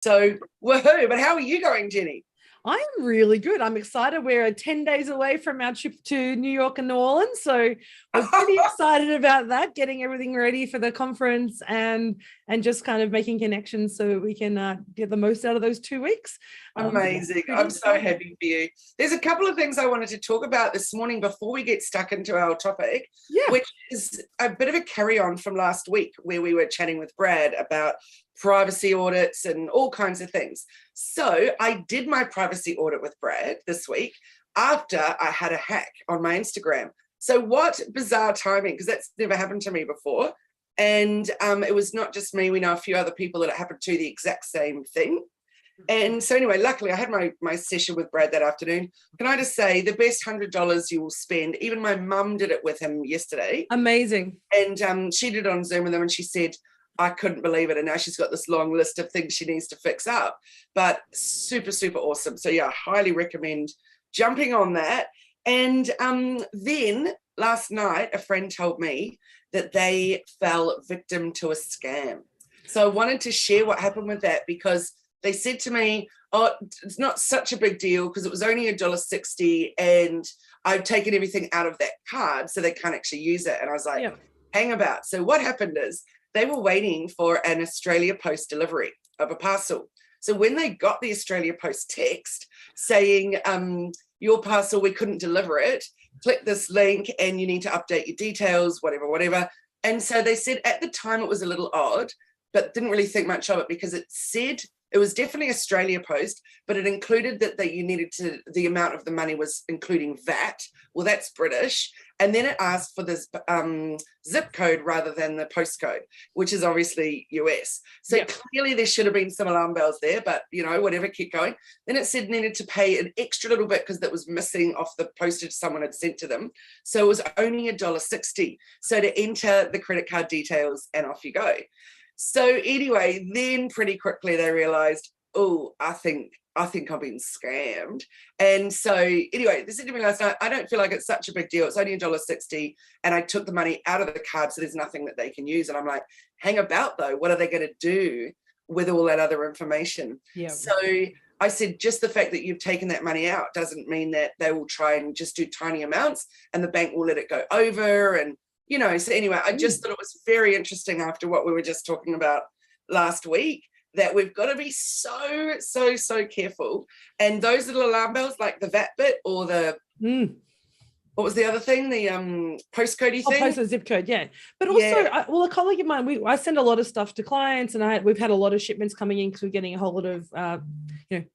So, woohoo. But how are you going, Jenny? I'm really good. I'm excited. We're 10 days away from our trip to New York and New Orleans. So we're pretty excited about that, getting everything ready for the conference and just kind of making connections so that we can get the most out of those 2 weeks. Amazing. I'm so happy for you. There's a couple of things I wanted to talk about this morning before we get stuck into our topic, which is a bit of a carry on from last week where we were chatting with Brad about privacy audits and all kinds of things. So I did my privacy audit with Brad this week after I had a hack on my Instagram. So what bizarre timing, because that's never happened to me before. And it was not just me. We know a few other people that it happened to the exact same thing. And so anyway, luckily I had my session with Brad that afternoon. Can I just say the best $100 you will spend, even my mum did it with him yesterday. Amazing. And she did it on Zoom with him and she said, I couldn't believe it. And now she's got this long list of things she needs to fix up, but super, super awesome. So yeah, I highly recommend jumping on that. And then last night, a friend told me that they fell victim to a scam. So I wanted to share what happened with that because they said to me, oh, it's not such a big deal because it was only $1.60 and I've taken everything out of that card so they can't actually use it. And I was like, hang about. So what happened is they were waiting for an Australia Post delivery of a parcel. So when they got the Australia Post text saying, your parcel, we couldn't deliver it, click this link and you need to update your details, whatever. And so they said at the time it was a little odd, but didn't really think much of it because it said it was definitely Australia Post, but it included that you needed to, the amount of the money was including VAT. Well, that's British. And then it asked for this zip code rather than the postcode, which is obviously US. So clearly there should have been some alarm bells there, but whatever, keep going. Then it said needed to pay an extra little bit because that was missing off the postage someone had sent to them. So it was only $1.60. So to enter the credit card details and off you go. So anyway, then pretty quickly they realized, oh, I think I've been scammed. And so anyway, they said to me last night, I don't feel like it's such a big deal. It's only $1.60. And I took the money out of the card, so there's nothing that they can use. And I'm like, hang about though. What are they going to do with all that other information? Yeah. So I said, just the fact that you've taken that money out doesn't mean that they will try and just do tiny amounts and the bank will let it go over. And so anyway, I just thought it was very interesting after what we were just talking about last week that we've got to be so, so, so careful. And those little alarm bells, like the VAT bit or the, what was the other thing? The postcodey thing? Post a zip code, yeah. But also, a colleague of mine, I send a lot of stuff to clients and we've had a lot of shipments coming in because we're getting a whole lot of,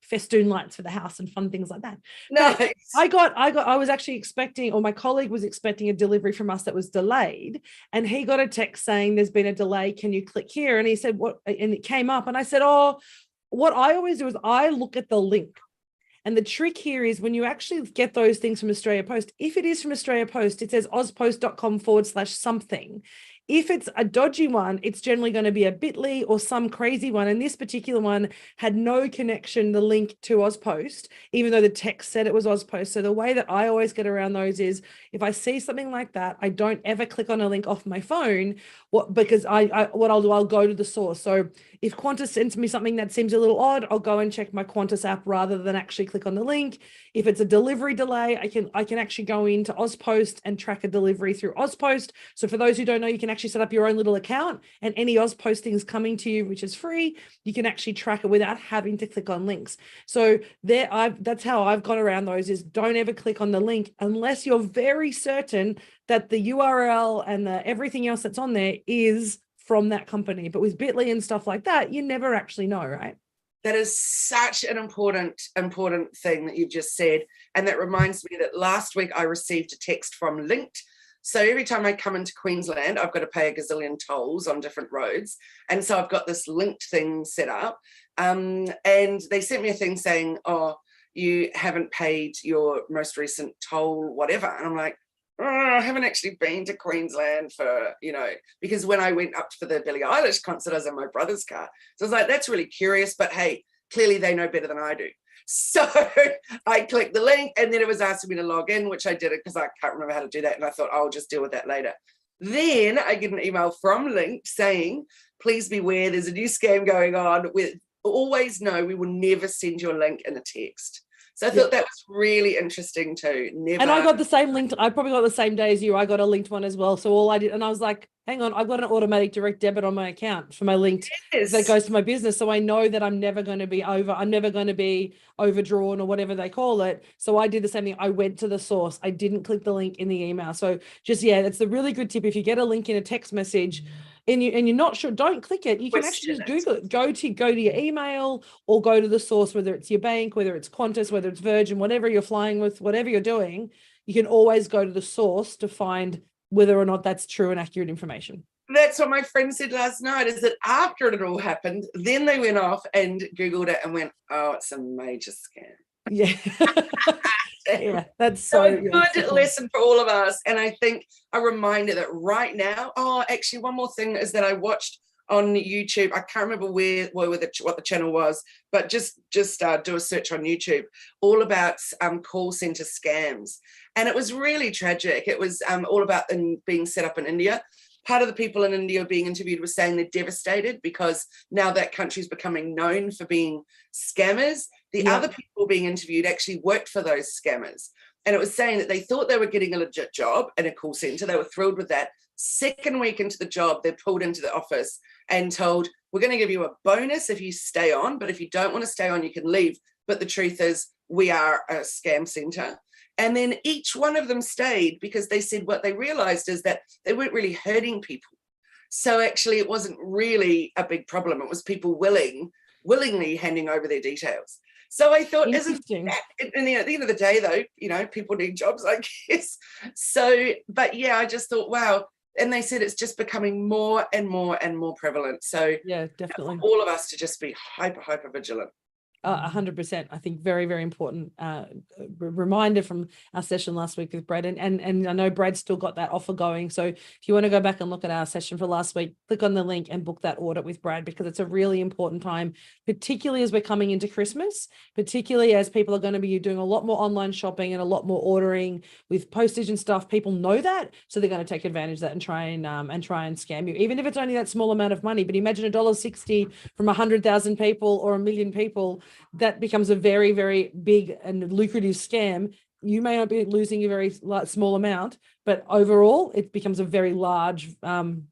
festoon lights for the house and fun things like that. Nice. I was actually expecting, or my colleague was expecting a delivery from us that was delayed. And he got a text saying there's been a delay. Can you click here? And he said, what? And it came up and I said, oh, what I always do is I look at the link. And the trick here is when you actually get those things from Australia Post, if it is from Australia Post, it says ozpost.com/something. If it's a dodgy one, it's generally going to be a bit.ly or some crazy one. And this particular one had no connection, the link to Ozpost, even though the text said it was Ozpost. So the way that I always get around those is if I see something like that, I don't ever click on a link off my phone because what I'll do, I'll go to the source. So if Qantas sends me something that seems a little odd, I'll go and check my Qantas app rather than actually click on the link. If it's a delivery delay, I can actually go into Ozpost and track a delivery through Ozpost. So for those who don't know, you can actually set up your own little account and any Ozpost things coming to you, which is free, you can actually track it without having to click on links. So that's how I've gone around those is don't ever click on the link unless you're very certain that the URL and everything else that's on there is from that company. But with bit.ly and stuff like that, you never actually know, right? That is such an important thing that you've just said. And that reminds me that last week I received a text from Linked. So every time I come into Queensland, I've got to pay a gazillion tolls on different roads. And so I've got this Linked thing set up. And they sent me a thing saying, oh, you haven't paid your most recent toll, whatever. And I'm like, oh, I haven't actually been to Queensland for, because when I went up for the Billie Eilish concert, I was in my brother's car. So I was like, that's really curious, but hey, clearly they know better than I do. So I clicked the link and then it was asking me to log in, which I did it because I can't remember how to do that. And I thought, I'll just deal with that later. Then I get an email from Link saying, please beware, there's a new scam going on with always know we will never send your link in a text. So I thought that was really interesting too. Never. And I got the same link. I probably got the same day as you. I got a linked one as well. So all I did, and I was like, hang on, I've got an automatic direct debit on my account for my linked that goes to my business. So I know that I'm never going to be overdrawn or whatever they call it. So I did the same thing. I went to the source. I didn't click the link in the email. So just, that's a really good tip. If you get a link in a text message, and you're not sure, don't click it. You can actually just Google it. Go to your email or go to the source, whether it's your bank, whether it's Qantas, whether it's Virgin, whatever you're flying with, whatever you're doing, you can always go to the source to find whether or not that's true and accurate information. That's what my friend said last night, is that after it all happened, then they went off and Googled it and went, oh, it's a major scam. Yeah. Yeah, that's so a good lesson for all of us. And I think a reminder that right now, actually one more thing is that I watched on YouTube, I can't remember what the channel was, but just do a search on YouTube, all about call center scams. And it was really tragic. It was all about them being set up in India. Part of the people in India being interviewed were saying they're devastated because now that country is becoming known for being scammers. The other people being interviewed actually worked for those scammers. And it was saying that they thought they were getting a legit job in a call center. They were thrilled with that. Second week into the job, they're pulled into the office and told, we're going to give you a bonus if you stay on, but if you don't want to stay on, you can leave. But the truth is, we are a scam center. And then each one of them stayed because they said what they realized is that they weren't really hurting people. So actually it wasn't really a big problem. It was people willingly handing over their details. So I thought, isn't that, and at the end of the day though, people need jobs, I guess. So, but yeah, I just thought, wow. And they said it's just becoming more and more and more prevalent. So yeah, definitely. For all of us to just be hyper vigilant. 100%. I think very, very important reminder from our session last week with Brad. And I know Brad's still got that offer going. So if you want to go back and look at our session for last week, click on the link and book that audit with Brad, because it's a really important time, particularly as we're coming into Christmas, particularly as people are going to be doing a lot more online shopping and a lot more ordering with postage and stuff. People know that, so they're going to take advantage of that and try and scam you, even if it's only that small amount of money. But imagine $1.60 from 100,000 people or 1 million people. That becomes a very, very big and lucrative scam. You may not be losing a very small amount, but overall it becomes a very large and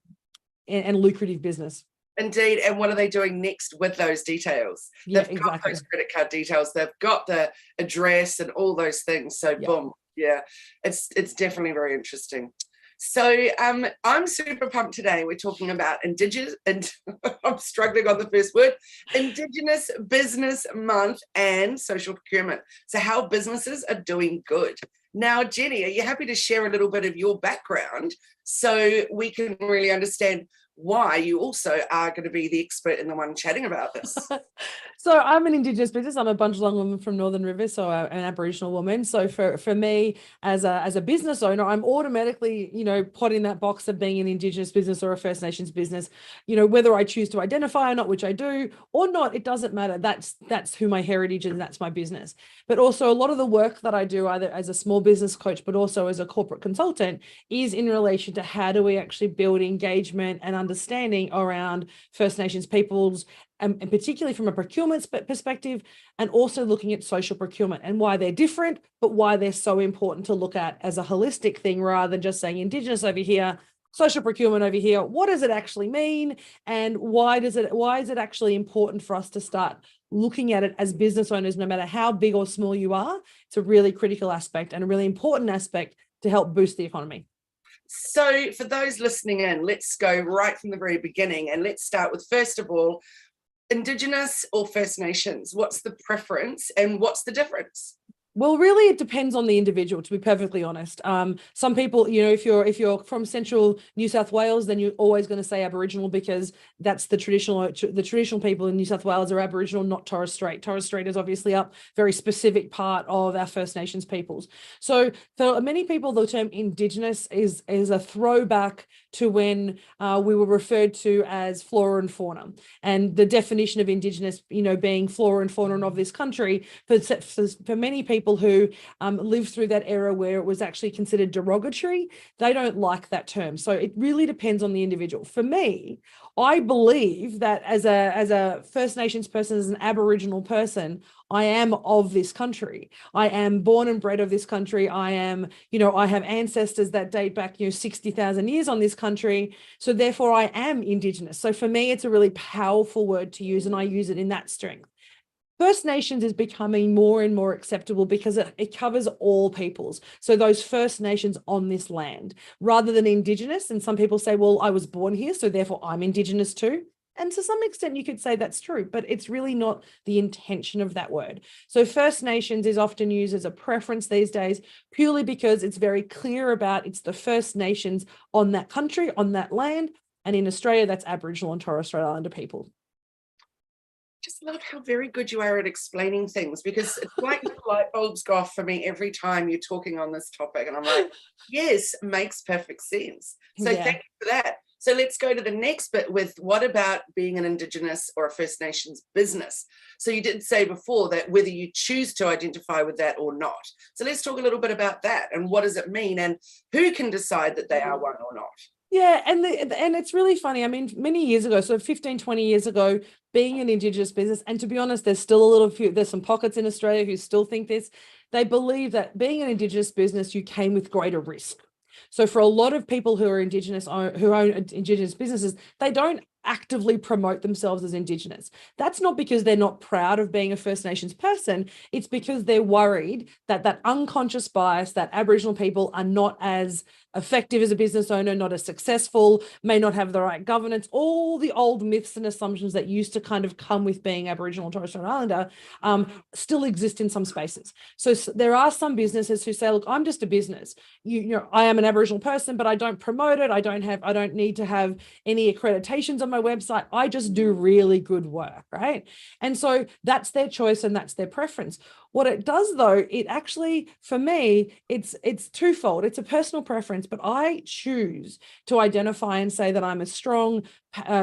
lucrative business. Indeed. And what are they doing next with those details? They've got those credit card details. They've got the address and all those things. So boom. Yeah, it's definitely very interesting. So I'm super pumped today. We're talking about Indigenous, and I'm struggling on the first word, Indigenous Business Month and social procurement. So how businesses are doing good. Now, Jenni, are you happy to share a little bit of your background so we can really understand why you also are going to be the expert and the one chatting about this? So I'm an Indigenous business. I'm a Bundjalung woman from Northern Rivers, so an Aboriginal woman. So for me as a business owner, I'm automatically, put in that box of being an Indigenous business or a First Nations business. Whether I choose to identify or not, which I do, or not, it doesn't matter. That's who my heritage is, and that's my business. But also a lot of the work that I do, either as a small business coach, but also as a corporate consultant, is in relation to how do we actually build engagement and understanding around First Nations peoples, and particularly from a procurement perspective, and also looking at social procurement and why they're different, but why they're so important to look at as a holistic thing rather than just saying Indigenous over here, social procurement over here. What does it actually mean? And why is it actually important for us to start looking at it as business owners, no matter how big or small you are? It's a really critical aspect and a really important aspect to help boost the economy. So for those listening in, let's go right from the very beginning, and let's start with, first of all, Indigenous or First Nations? What's the preference and what's the difference? Well, really, it depends on the individual, to be perfectly honest. Some people, if you're from central New South Wales, then you're always going to say Aboriginal, because that's the traditional people in New South Wales are Aboriginal, not Torres Strait. Torres Strait is obviously a very specific part of our First Nations peoples. So for many people, the term Indigenous is a throwback to when we were referred to as flora and fauna, and the definition of Indigenous, being flora and fauna of this country. For many people, people who lived through that era where it was actually considered derogatory, they don't like that term. So it really depends on the individual. For me, I believe that as a First Nations person, as an Aboriginal person, I am of this country. I am born and bred of this country. I am, I have ancestors that date back, 60,000 years on this country. So therefore I am Indigenous. So for me, it's a really powerful word to use, and I use it in that strength. First Nations is becoming more and more acceptable because it covers all peoples. So those First Nations on this land, rather than Indigenous. And some people say, well, I was born here, so therefore I'm Indigenous too. And to some extent, you could say that's true, but it's really not the intention of that word. So First Nations is often used as a preference these days, purely because it's very clear about it's the First Nations on that country, on that land. And in Australia, that's Aboriginal and Torres Strait Islander people. Just love how very good you are at explaining things, because it's like the light bulbs go off for me every time you're talking on this topic. And I'm like, yes, it makes perfect sense. So thank you for that. So let's go to the next bit with what about being an Indigenous or a First Nations business? So you did say before that whether you choose to identify with that or not. So let's talk a little bit about that and what does it mean and who can decide that they are one or not? Yeah, and it's really funny. I mean, many years ago, so 15, 20 years ago, being an Indigenous business, and to be honest, there's still there's some pockets in Australia who still think this, they believe that being an Indigenous business, you came with greater risk. So for a lot of people who are Indigenous, who own Indigenous businesses, they don't actively promote themselves as Indigenous. That's not because they're not proud of being a First Nations person. It's because they're worried that that unconscious bias, that Aboriginal people are not as effective as a business owner, not as successful, may not have the right governance, all the old myths and assumptions that used to kind of come with being Aboriginal and Torres Strait Islander still exist in some spaces. So there are some businesses who say, look, I'm just a business. I am an Aboriginal person, but I don't promote it. I don't need to have any accreditations on my website. I just do really good work, right? And so that's their choice and that's their preference. What it does, though, it actually, for me, it's twofold. It's a personal preference, but I choose to identify and say that I'm a strong,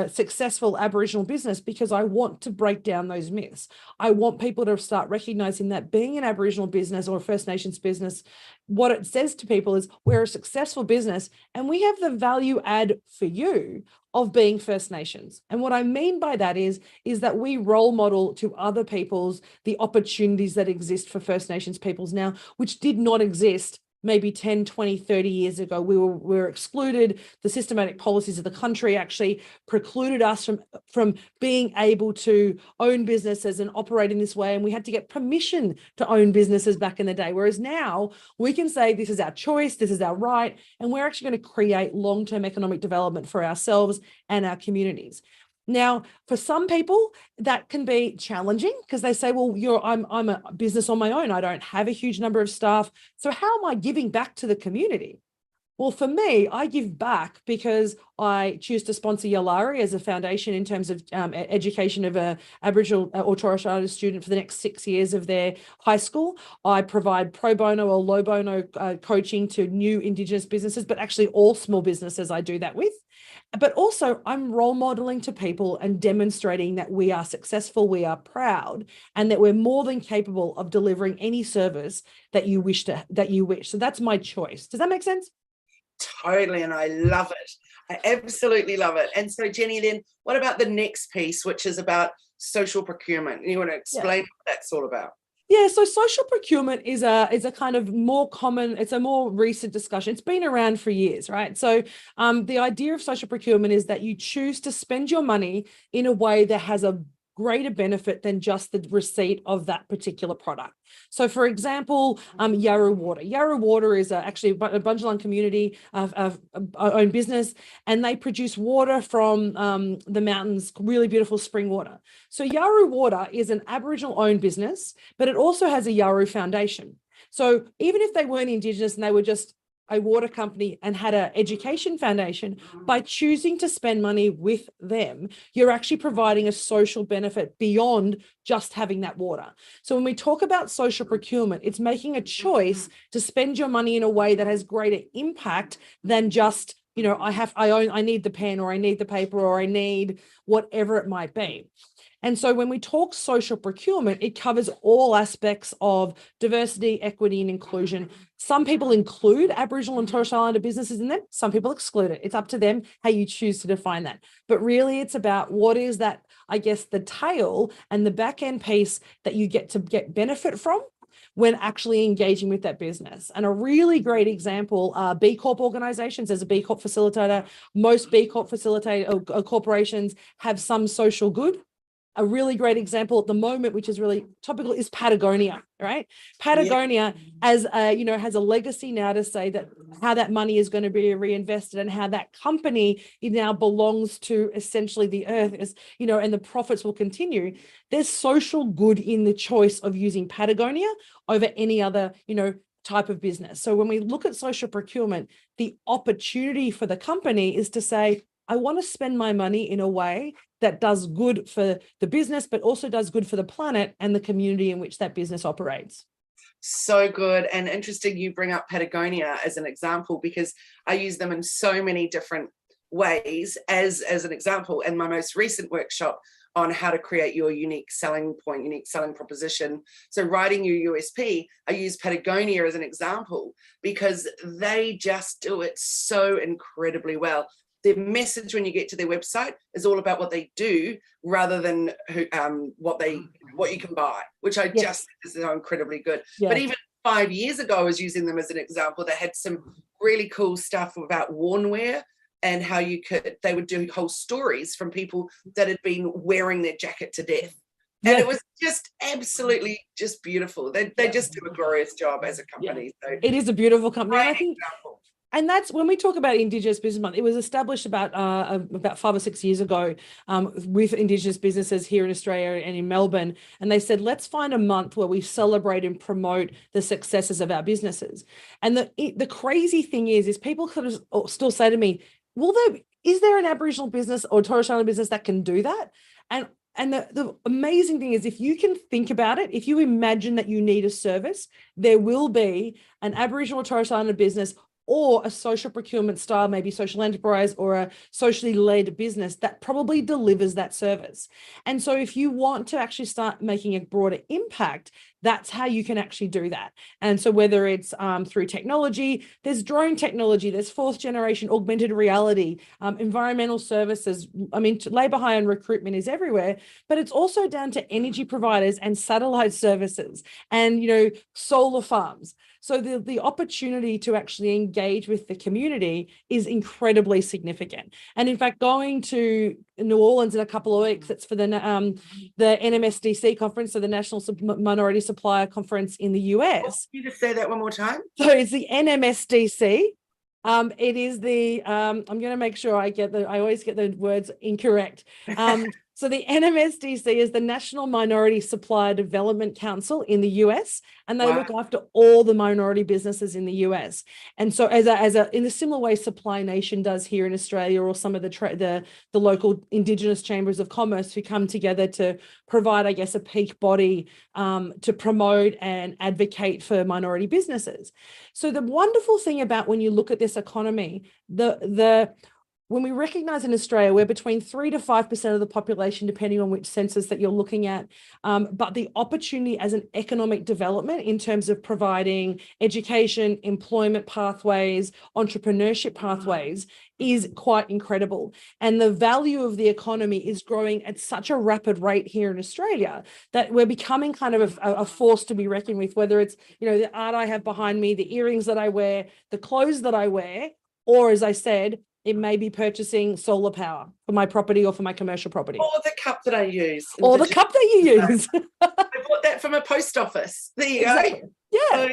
successful Aboriginal business because I want to break down those myths. I want people to start recognizing that being an Aboriginal business or a First Nations business, what it says to people is we're a successful business and we have the value add for you of being First Nations. And what I mean by that is that we role model to other peoples the opportunities that exist for First Nations peoples now, which did not exist maybe 10, 20, 30 years ago. We were excluded. The systematic policies of the country actually precluded us from being able to own businesses and operate in this way. And we had to get permission to own businesses back in the day. Whereas now we can say this is our choice, this is our right, and we're actually going to create long-term economic development for ourselves and our communities. Now, for some people, that can be challenging because they say, well, I'm a business on my own. I don't have a huge number of staff. So how am I giving back to the community? Well, for me, I give back because I choose to sponsor Yalari as a foundation in terms of education of an Aboriginal or Torres Strait Islander student for the next 6 years of their high school. I provide pro bono or low bono coaching to new Indigenous businesses, but actually all small businesses I do that with. But also I'm role modeling to people and demonstrating that we are successful, we are proud, and that we're more than capable of delivering any service that you wish. So that's my choice. Does that make sense? Totally, and I love it. I absolutely love it. And so, Jenni, then what about the next piece, which is about social procurement? You want to explain what that's all about? Yeah, so social procurement is a kind of more common, it's a more recent discussion. It's been around for years, right? So the idea of social procurement is that you choose to spend your money in a way that has a greater benefit than just the receipt of that particular product. So for example, Yarra Water. Yarra Water is actually a Bundjalung community owned business, and they produce water from the mountains, really beautiful spring water. So Yarra Water is an Aboriginal owned business, but it also has a Yarra Foundation. So even if they weren't Indigenous and they were just a water company and had an education foundation, by choosing to spend money with them, you're actually providing a social benefit beyond just having that water. So when we talk about social procurement, it's making a choice to spend your money in a way that has greater impact than just, I need the pen, or I need the paper, or I need whatever it might be. And so when we talk social procurement, it covers all aspects of diversity, equity, and inclusion. Some people include Aboriginal and Torres Strait Islander businesses in them. Some people exclude it. It's up to them how you choose to define that. But really, it's about what is that, I guess, the tail and the back end piece that you get to get benefit from when actually engaging with that business. And a really great example are B Corp organizations. As a B Corp facilitator, most B Corp corporations have some social good. A really great example at the moment, which is really topical, is Patagonia, right? Patagonia as a, has a legacy now to say that how that money is going to be reinvested and how that company now belongs to essentially the earth, is, and the profits will continue. There's social good in the choice of using Patagonia over any other, type of business. So when we look at social procurement, the opportunity for the company is to say, I want to spend my money in a way that does good for the business, but also does good for the planet and the community in which that business operates. So good. And interesting you bring up Patagonia as an example, because I use them in so many different ways as an example. In my most recent workshop on how to create your unique selling point, unique selling proposition. So writing your USP, I use Patagonia as an example because they just do it so incredibly well. Their message when you get to their website is all about what they do rather than what you can buy, which I just think is so incredibly good. But even 5 years ago, I was using them as an example. They had some really cool stuff about worn wear and how they would do whole stories from people that had been wearing their jacket to death. And it was just absolutely just beautiful. They just do a glorious job as a company. So it is a beautiful company. I think And that's when we talk about Indigenous Business Month. It was established about 5 or 6 years ago with Indigenous businesses here in Australia and in Melbourne. And they said, let's find a month where we celebrate and promote the successes of our businesses. And the crazy thing is people could still say to me, well, is there an Aboriginal business or Torres Strait Islander business that can do that? And the amazing thing is, if you can think about it, if you imagine that you need a service, there will be an Aboriginal or Torres Strait Islander business or a social procurement style, maybe social enterprise or a socially led business that probably delivers that service. And so if you want to actually start making a broader impact, that's how you can actually do that. And so whether it's through technology, there's drone technology, there's 4th generation augmented reality, environmental services. I mean, labor hire and recruitment is everywhere, but it's also down to energy providers and satellite services and, solar farms. So the opportunity to actually engage with the community is incredibly significant. And in fact, going to New Orleans in a couple of weeks, it's for the NMSDC conference, so the National Minority Supplier Conference in the US. Can you just say that one more time? So it's the NMSDC. It is the, I'm going to make sure I always get the words incorrect. So the NMSDC is the National Minority Supplier Development Council in the US, and they look after all the minority businesses in the US. And so in a similar way Supply Nation does here in Australia, or some of the local Indigenous chambers of commerce who come together to provide, I guess, a peak body to promote and advocate for minority businesses. So the wonderful thing about when you look at this economy, when we recognize in Australia, we're between 3 to 5% of the population, depending on which census that you're looking at. But the opportunity as an economic development in terms of providing education, employment pathways, entrepreneurship pathways is quite incredible. And the value of the economy is growing at such a rapid rate here in Australia that we're becoming kind of a force to be reckoned with, whether it's, the art I have behind me, the earrings that I wear, the clothes that I wear, or as I said, it may be purchasing solar power for my property or for my commercial property. Or the cup that I use. Or the cup that you use. I bought that from a post office. There you go. Yeah.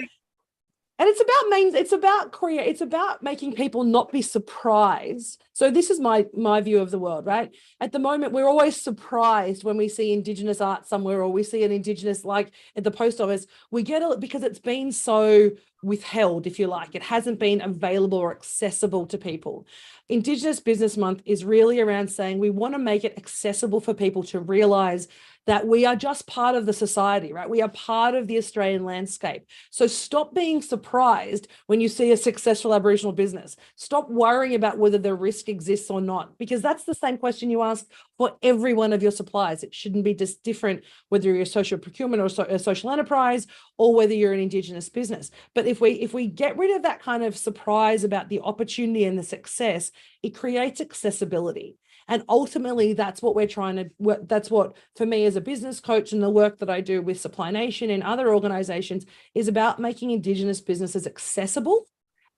And it's about making people not be surprised. So this is my view of the world, right? At the moment, we're always surprised when we see Indigenous art somewhere, or we see an Indigenous, like at the post office. We get it because it's been so withheld, if you like. It hasn't been available or accessible to people. Indigenous Business Month is really around saying we want to make it accessible for people to realize that we are just part of the society, right? We are part of the Australian landscape. So stop being surprised when you see a successful Aboriginal business. Stop worrying about whether the risk exists or not, because that's the same question you ask for every one of your suppliers. It shouldn't be just different whether you're a social procurement or a social enterprise, or whether you're an Indigenous business. But if we get rid of that kind of surprise about the opportunity and the success, it creates accessibility. And ultimately, that's what we're trying to work. That's what, for me as a business coach, and the work that I do with Supply Nation and other organizations, is about making Indigenous businesses accessible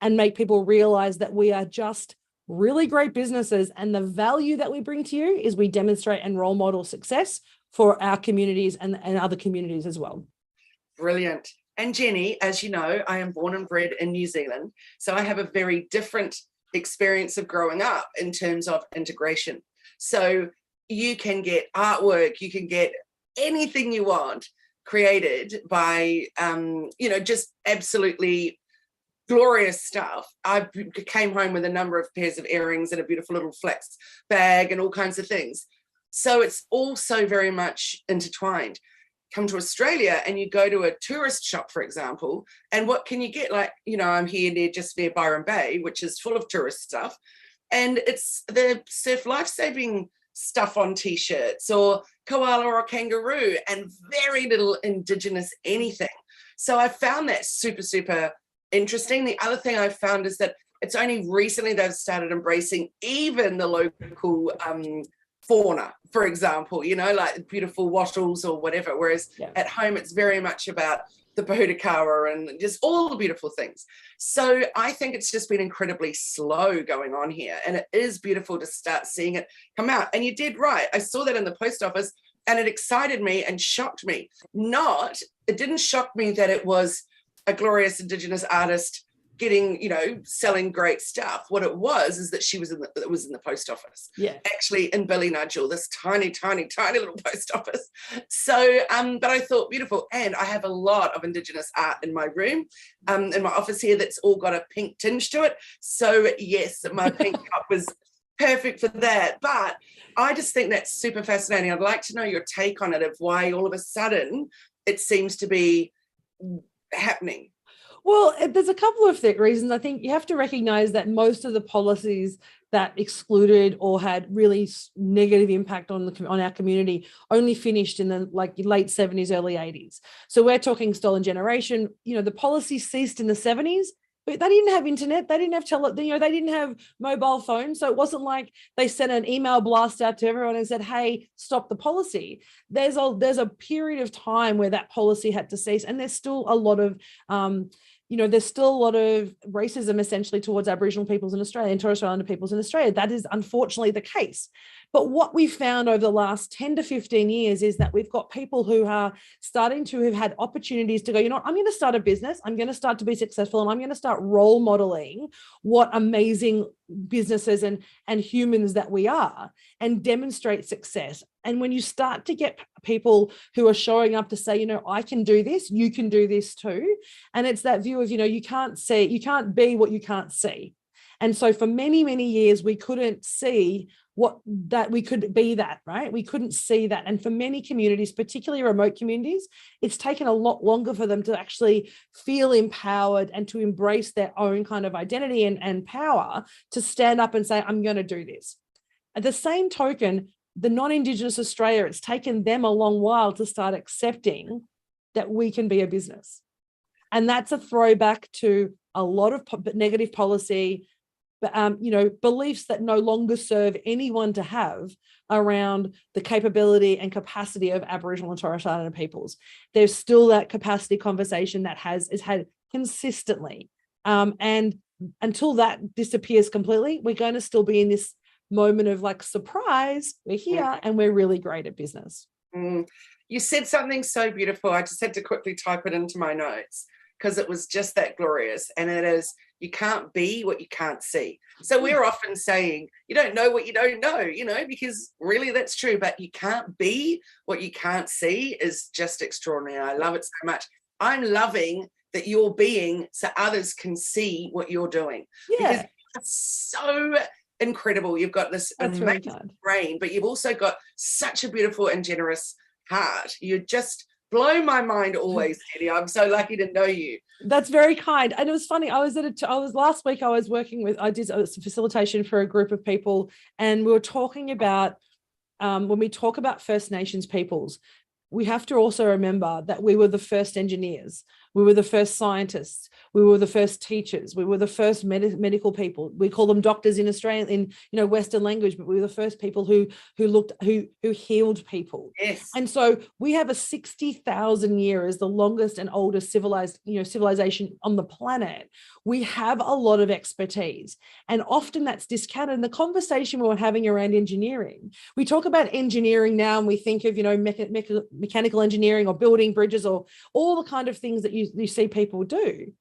and make people realize that we are just really great businesses, and the value that we bring to you is we demonstrate and role model success for our communities and other communities as well. Brilliant. And Jenny, as you know, I am born and bred in New Zealand, so I have a very different experience of growing up in terms of integration. So you can get artwork, you can get anything you want created by, just absolutely glorious stuff. I came home with a number of pairs of earrings and a beautiful little flex bag and all kinds of things. So it's also very much intertwined. Come to Australia and you go to a tourist shop, for example, and what can you get? Like, I'm here just near Byron Bay, which is full of tourist stuff. And it's the surf lifesaving stuff on T-shirts, or koala or kangaroo, and very little Indigenous anything. So I found that super, super interesting. The other thing I've found is that it's only recently they've started embracing even the local fauna, for example, like beautiful wattles or whatever, whereas at home it's very much about the pahudakawa and just all the beautiful things. So I think it's just been incredibly slow going on here, and it is beautiful to start seeing it come out. And you did right. I saw that in the post office and it excited me and shocked me. It didn't shock me that it was a glorious Indigenous artist getting, selling great stuff. What it was is that it was in the post office. Yeah. Actually in Ballynudgel, this tiny, tiny, tiny little post office. So, but I thought beautiful. And I have a lot of Indigenous art in my room, in my office here, that's all got a pink tinge to it. So yes, my pink cup was perfect for that. But I just think that's super fascinating. I'd like to know your take on it, of why all of a sudden it seems to be happening. Well, there's a couple of reasons. I think you have to recognize that most of the policies that excluded or had really negative impact on our community only finished in the late 70s, early 80s. So we're talking stolen generation. The policy ceased in the 70s, but they didn't have internet. They didn't have they didn't have mobile phones. So it wasn't like they sent an email blast out to everyone and said, hey, stop the policy. There's a period of time where that policy had to cease, and there's still a lot of there's still a lot of racism essentially towards Aboriginal peoples in Australia and Torres Strait Islander peoples in Australia. That is unfortunately the case. But what we've found over the last 10 to 15 years is that we've got people who are starting to have had opportunities to go, I'm going to start a business, I'm going to start to be successful, and I'm going to start role modeling what amazing businesses and humans that we are, and demonstrate success. And when you start to get people who are showing up to say, I can do this, you can do this too. And it's that view of, you can't be what you can't see. And so for many, many years, we couldn't see we could be that, right? We couldn't see that. And for many communities, particularly remote communities, it's taken a lot longer for them to actually feel empowered and to embrace their own kind of identity and power to stand up and say, I'm going to do this. At the same token, the non-Indigenous Australia, it's taken them a long while to start accepting that we can be a business. And that's a throwback to a lot of negative policy, beliefs that no longer serve anyone to have around the capability and capacity of Aboriginal and Torres Strait Islander peoples. There's still that capacity conversation that is had consistently. And until that disappears completely, we're going to still be in this moment of surprise, we're here and we're really great at business. You said something so beautiful. I just had to quickly type it into my notes because it was just that glorious. And it is, you can't be what you can't see. So we're often saying, you don't know what you don't know, because really that's true, but you can't be what you can't see is just extraordinary. I love it so much. I'm loving that you're being so others can see what you're doing. Because it's so incredible. You've got this amazing brain, but you've also got such a beautiful and generous heart. You just blow my mind always, Jenni. I'm so lucky to know you. That's very kind. And it was funny. Last week I was working with, I did a facilitation for a group of people, and we were talking about when we talk about First Nations peoples, we have to also remember that we were the first engineers, we were the first scientists, we were the first teachers, we were the first medical people. We call them doctors in Australian, in Western language, but we were the first people who healed people. Yes. And so we have a 60,000 year as the longest and oldest civilization on the planet. We have a lot of expertise, and often that's discounted. In the conversation we're having around engineering, we talk about engineering now and we think of mechanical engineering or building bridges or all the kind of things that you see people do.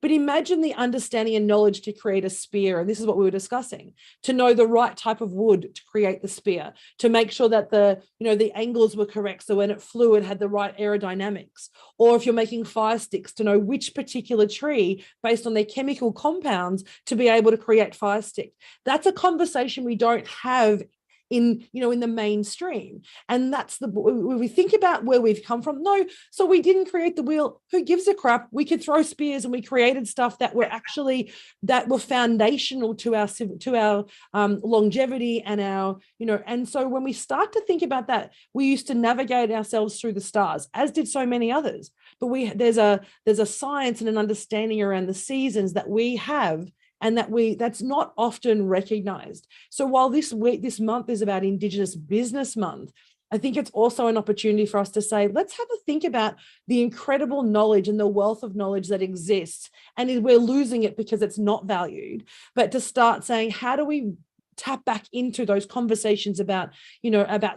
But imagine the understanding and knowledge to create a spear. And this is what we were discussing, to know the right type of wood to create the spear, to make sure that the angles were correct. So when it flew, it had the right aerodynamics. Or if you're making fire sticks, to know which particular tree based on their chemical compounds to be able to create fire stick. That's a conversation we don't have in the mainstream. And that's when we think about where we've come from. No, so we didn't create the wheel. Who gives a crap? We could throw spears, and we created stuff that were foundational to our longevity and our, and so when we start to think about that, we used to navigate ourselves through the stars, as did so many others. But there's a science and an understanding around the seasons that we have, and that's not often recognized. So while this month is about Indigenous Business Month, I think it's also an opportunity for us to say, let's have a think about the incredible knowledge and the wealth of knowledge that exists. And we're losing it because it's not valued. But to start saying, how do we tap back into those conversations about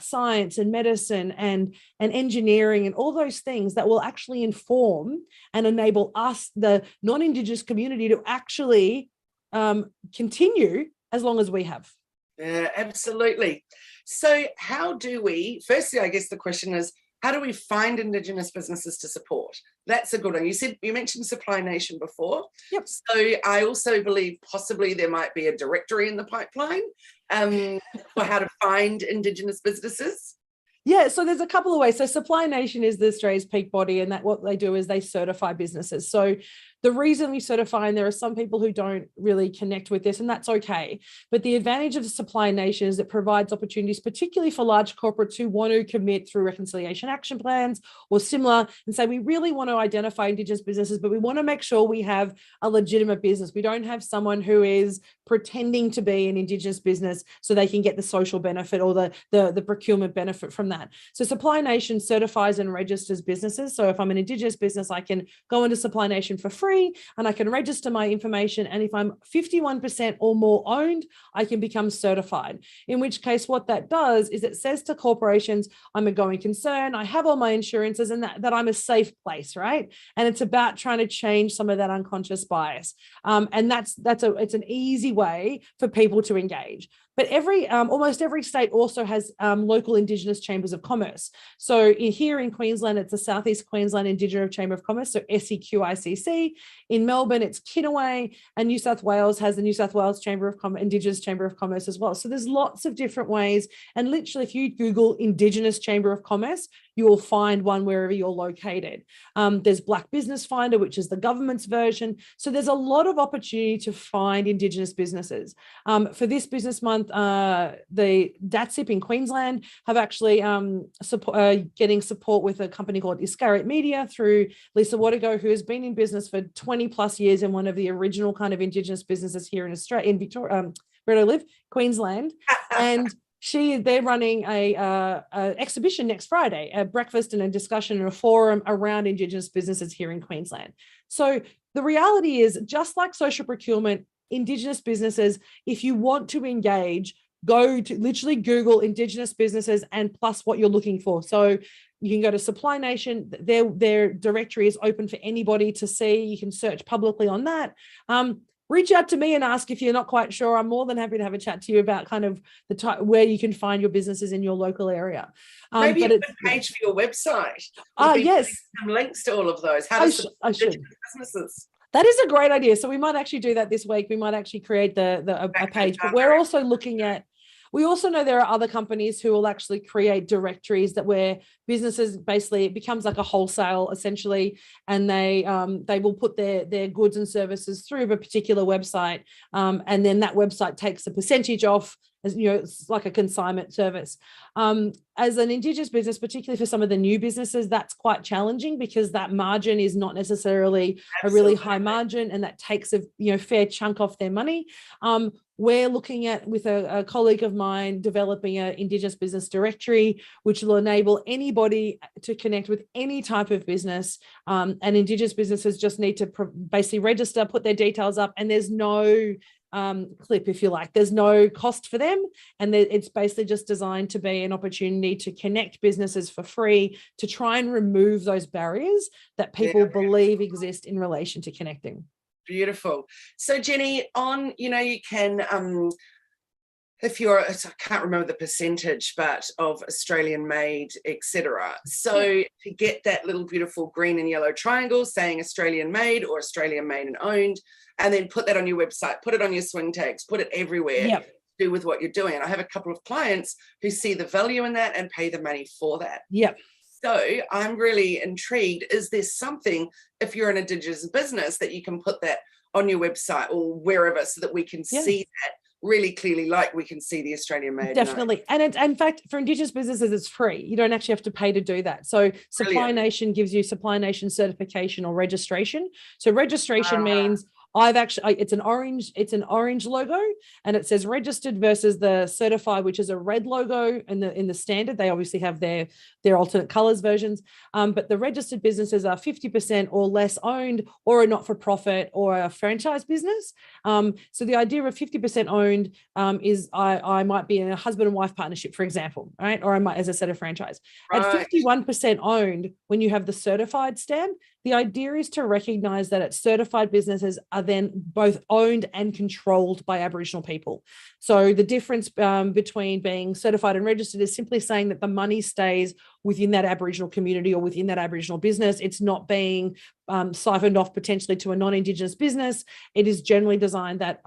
science and medicine and engineering and all those things that will actually inform and enable us, the non-Indigenous community, to actually continue as long as we have. Yeah, absolutely. So how do we, firstly, I guess the question is, how do we find Indigenous businesses to support? That's a good one. You mentioned Supply Nation before. Yep. So I also believe possibly there might be a directory in the pipeline for how to find Indigenous businesses. Yeah, so there's a couple of ways. So Supply Nation is the Australia's peak body, and that what they do is they certify businesses. So the reason we certify, and there are some people who don't really connect with this, and that's okay. But the advantage of the Supply Nation is it provides opportunities, particularly for large corporates who want to commit through reconciliation action plans or similar, and say, we really want to identify Indigenous businesses, but we want to make sure we have a legitimate business. We don't have someone who is pretending to be an Indigenous business so they can get the social benefit or the procurement benefit from that. So Supply Nation certifies and registers businesses. So if I'm an Indigenous business, I can go into Supply Nation for free, and I can register my information. And if I'm 51% or more owned, I can become certified. In which case, what that does is it says to corporations, I'm a going concern, I have all my insurances, and that I'm a safe place, right? And it's about trying to change some of that unconscious bias. And it's an easy way for people to engage. But almost every state also has local Indigenous chambers of commerce. So here in Queensland, it's the Southeast Queensland Indigenous Chamber of Commerce, so SEQICC. In Melbourne, it's Kinaway, and New South Wales has the New South Wales Indigenous Chamber of Commerce as well. So there's lots of different ways. And literally, if you Google Indigenous Chamber of Commerce, you will find one wherever you're located. There's Black Business Finder, which is the government's version. So there's a lot of opportunity to find Indigenous businesses. For this business month, the DATSIP in Queensland have actually getting support with a company called Iscariot Media through Lisa Watergo, who has been in business for 20 plus years and one of the original kind of Indigenous businesses here in Australia, in Victoria, where I live, Queensland. And they're running a exhibition next Friday, a breakfast and a discussion and a forum around Indigenous businesses here in Queensland. So the reality is, just like social procurement, Indigenous businesses, if you want to engage, go to literally Google Indigenous businesses and plus what you're looking for. So you can go to Supply Nation. Their directory is open for anybody to see. You can search publicly on that. Reach out to me and ask if you're not quite sure. I'm more than happy to have a chat to you about kind of the type where you can find your businesses in your local area. Maybe a page for your website. Yes. Some links to all of those. How to support businesses. That is a great idea. So we might actually do that this week. We might actually create a page, but we're also looking at We also know there are other companies who will actually create directories that where businesses basically, it becomes like a wholesale essentially, and they will put their goods and services through a particular website, and then that website takes a percentage off, as you know, it's like a consignment service. As an Indigenous business, particularly for some of the new businesses, that's quite challenging because that margin is not necessarily a really high margin, and that takes a fair chunk off their money. We're looking at, with a colleague of mine, developing an Indigenous business directory, which will enable anybody to connect with any type of business. And Indigenous businesses just need to basically register, put their details up, and there's no clip, if you like. There's no cost for them, and it's basically just designed to be an opportunity to connect businesses for free, to try and remove those barriers that people believe exist in relation to connecting. Beautiful. So Jenni, you can, if you're, I can't remember the percentage, but of Australian made, etc. So to get that little beautiful green and yellow triangle saying Australian made or Australian made and owned, and then put that on your website, put it on your swing tags, put it everywhere, do with what you're doing. And I have a couple of clients who see the value in that and pay the money for that. So I'm really intrigued. Is there something, if you're an Indigenous business, that you can put that on your website or wherever so that we can see that really clearly, like we can see the Australian made? Definitely. And in fact, for Indigenous businesses, it's free. You don't actually have to pay to do that. So Supply Nation gives you Supply Nation certification or registration. So registration means it's an orange logo, and it says registered versus the certified, which is a red logo. In the standard, they obviously have their alternate colors versions. But the registered businesses are 50% or less owned, or a not-for-profit, or a franchise business. So the idea of 50% owned is I might be in a husband and wife partnership, for example, right? Or I might, as I said, a franchise. At 51% owned, when you have the certified stamp, the idea is to recognize that certified businesses are then both owned and controlled by Aboriginal people. So the difference between being certified and registered is simply saying that the money stays within that Aboriginal community or within that Aboriginal business. It's not being siphoned off potentially to a non-Indigenous business. It is generally designed that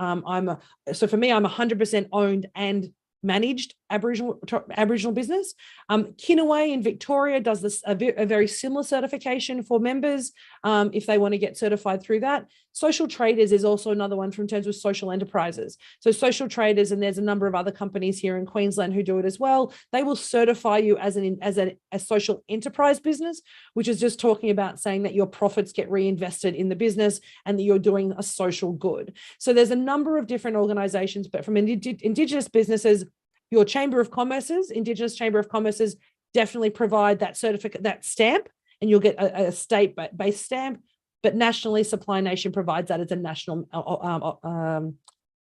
so for me, I'm 100% owned and managed Aboriginal business. Kinaway in Victoria does this a very similar certification for members if they want to get certified through that. Social Traders is also another one in terms of social enterprises. So Social Traders, and there's a number of other companies here in Queensland who do it as well. They will certify you as a social enterprise business, which is just talking about saying that your profits get reinvested in the business and that you're doing a social good. So there's a number of different organizations, but from Indigenous businesses, your Chamber of Commerce's, Indigenous Chamber of Commerce's, definitely provide that certificate, that stamp, and you'll get a state-based stamp. But nationally, Supply Nation provides that as a national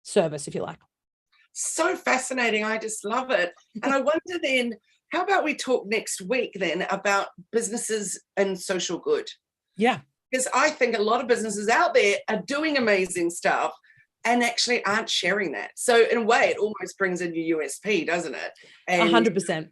service, if you like. So fascinating. I just love it. And I wonder then, how about we talk next week then about businesses and social good? Yeah. Because I think a lot of businesses out there are doing amazing stuff and actually aren't sharing that. So in a way, it almost brings in your USP, doesn't it? And 100%.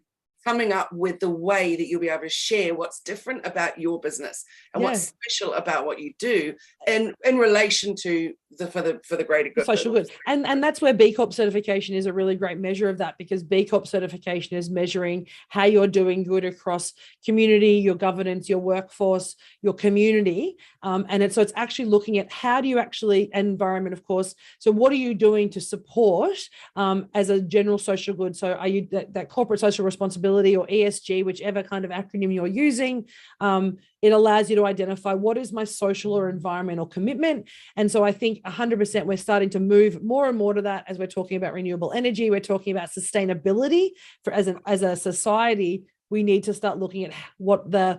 Coming up with the way that you'll be able to share what's different about your business and what's special about what you do in relation to for the greater good. Social good. And that's where B Corp certification is a really great measure of that, because B Corp certification is measuring how you're doing good across community, your governance, your workforce, your community. So it's actually looking at how do you actually, environment, of course. So what are you doing to support as a general social good? So are you that corporate social responsibility or ESG, whichever kind of acronym you're using? It allows you to identify what is my social or environmental commitment. And so I think 100% we're starting to move more and more to that as we're talking about renewable energy. We're talking about sustainability as a society. We need to start looking at what the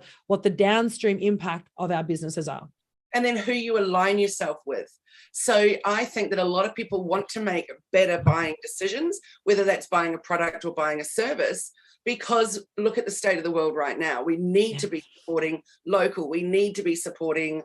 downstream impact of our businesses are. And then who you align yourself with. So I think that a lot of people want to make better buying decisions, whether that's buying a product or buying a service, because look at the state of the world right now. We need to be supporting local. We need to be supporting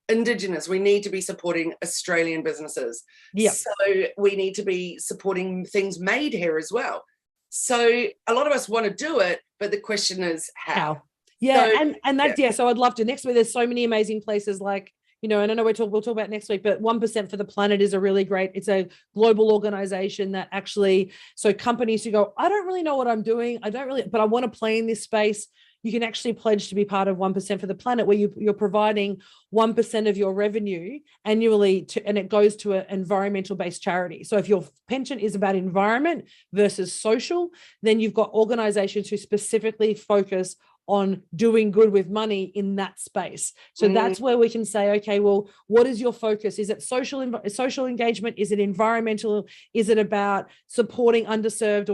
Indigenous. We need to be supporting Australian businesses. So we need to be supporting things made here as well. So a lot of us want to do it, but the question is how? So I'd love to. Next week, there's so many amazing places like you know, and I know we'll talk about next week, but 1% for the Planet is a really great, it's a global organization that actually, so companies who go, I don't really know what I'm doing, but I want to play in this space, you can actually pledge to be part of 1% for the Planet, where you're providing 1% of your revenue annually and it goes to an environmental based charity. So if your pension is about environment versus social, then you've got organizations who specifically focus on doing good with money in that space. So that's where we can say, okay, well, what is your focus? Is it social engagement? Is it environmental? Is it about supporting underserved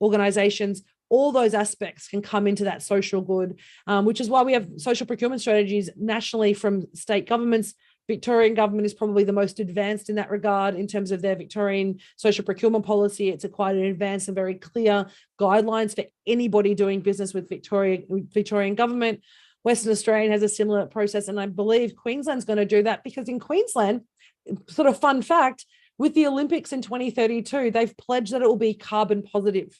organizations? All those aspects can come into that social good, which is why we have social procurement strategies nationally from state governments. Victorian government is probably the most advanced in that regard in terms of their Victorian social procurement policy. It's quite an advanced and very clear guidelines for anybody doing business with Victorian government. Western Australia has a similar process, and I believe Queensland's going to do that, because in Queensland, sort of fun fact, with the Olympics in 2032, they've pledged that it will be carbon positive.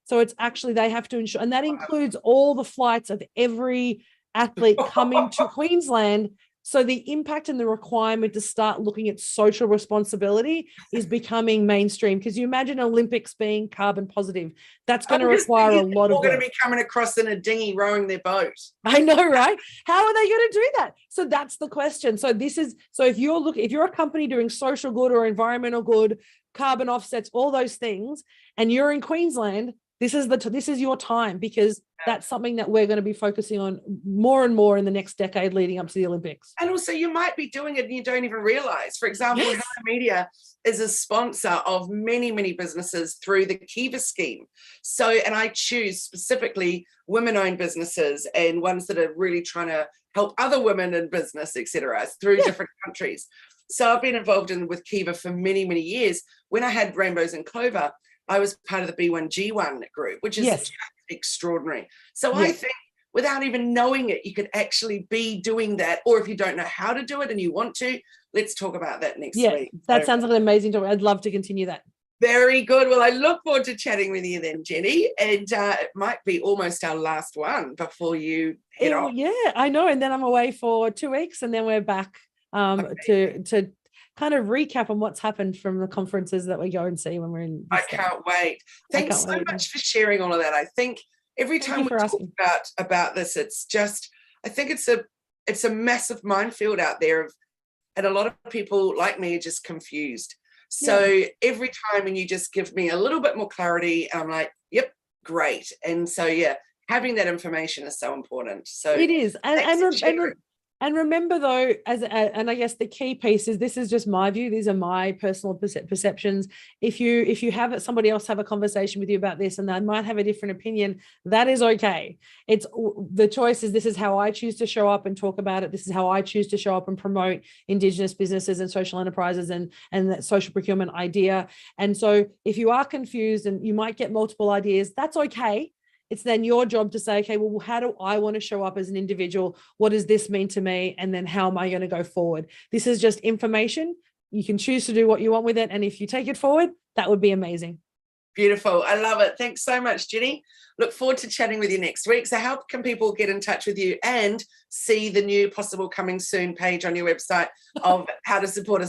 So it's actually, they have to ensure, and that includes all the flights of every athlete coming to Queensland. So the impact and the requirement to start looking at social responsibility is becoming mainstream, because you imagine Olympics being carbon positive. That's going to require a lot of work. They're going to be coming across in a dinghy rowing their boat. I know, right? How are they going to do that? So that's the question. So if you're a company doing social good or environmental good, carbon offsets, all those things, and you're in Queensland, this is your time, because that's something that we're going to be focusing on more and more in the next decade leading up to the Olympics. And also, you might be doing it and you don't even realize. For example, Hello Media is a sponsor of many, many businesses through the Kiva scheme. So, and I choose specifically women-owned businesses and ones that are really trying to help other women in business, etc., through different countries. So I've been involved with Kiva for many, many years. When I had Rainbows and Clover, I was part of the B1G1 group, which is extraordinary. So I think without even knowing it, you could actually be doing that. Or if you don't know how to do it and you want to, let's talk about that next week. That sounds like an amazing topic. I'd love to continue that. Very good. Well, I look forward to chatting with you then, Jenni. And it might be almost our last one before you head off. Yeah, I know. And then I'm away for 2 weeks, and then we're back to kind of recap on what's happened from the conferences that we go and see when we're in. I can't wait. Thanks so much for sharing all of that. I think every time we talk about this, it's just, I think it's a massive minefield out there and a lot of people like me are just confused. So every time when you just give me a little bit more clarity, I'm like, yep, great. And so, having that information is so important. So it is. And remember though, and I guess the key piece is, this is just my view. These are my personal perceptions. If you have somebody else have a conversation with you about this and they might have a different opinion, that is okay. It's the choice is, this is how I choose to show up and talk about it. This is how I choose to show up and promote Indigenous businesses and social enterprises and that social procurement idea. And so if you are confused and you might get multiple ideas, that's okay. It's then your job to say, okay, well, how do I want to show up as an individual? What does this mean to me? And then how am I going to go forward? This is just information. You can choose to do what you want with it. And if you take it forward, that would be amazing. Beautiful. I love it. Thanks so much, Jenni. Look forward to chatting with you next week. So how can people get in touch with you and see the new possible coming soon page on your website of how to support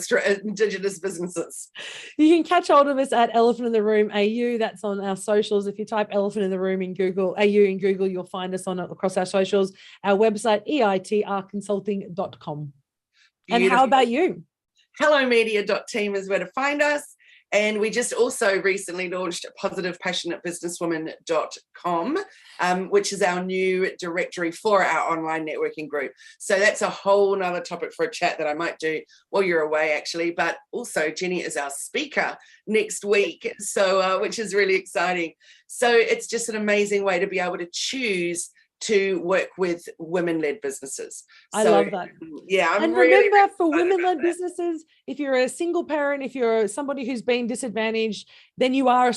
Indigenous businesses? You can catch hold of us at Elephant in the Room AU. That's on our socials. If you type Elephant in the Room in Google, AU in Google, you'll find us across our socials. Our website, eitrconsulting.com. And how about you? Hellomedia.team is where to find us. And we just also recently launched positivepassionatebusinesswoman.com, which is our new directory for our online networking group. So that's a whole nother topic for a chat that I might do while you're away, actually. But also Jenni is our speaker next week, so which is really exciting. So it's just an amazing way to be able to choose to work with women-led businesses. I love that. Yeah. And remember, for women-led businesses, if you're a single parent, if you're somebody who's been disadvantaged, then you are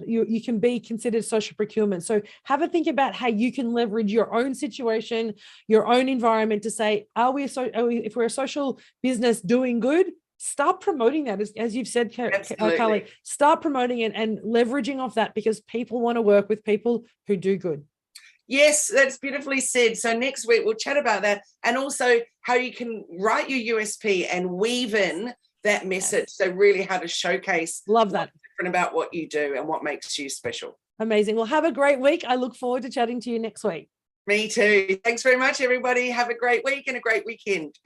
you can be considered social procurement. So have a think about how you can leverage your own situation, your own environment to say, if we're a social business doing good, start promoting that, as you've said, Kylie, start promoting it and leveraging off that, because people want to work with people who do good. Yes, that's beautifully said. So next week we'll chat about that, and also how you can write your USP and weave in that message. So really how to showcase Love that. what's different about what you do and what makes you special. Amazing. Well, have a great week. I look forward to chatting to you next week. Me too. Thanks very much, everybody. Have a great week and a great weekend.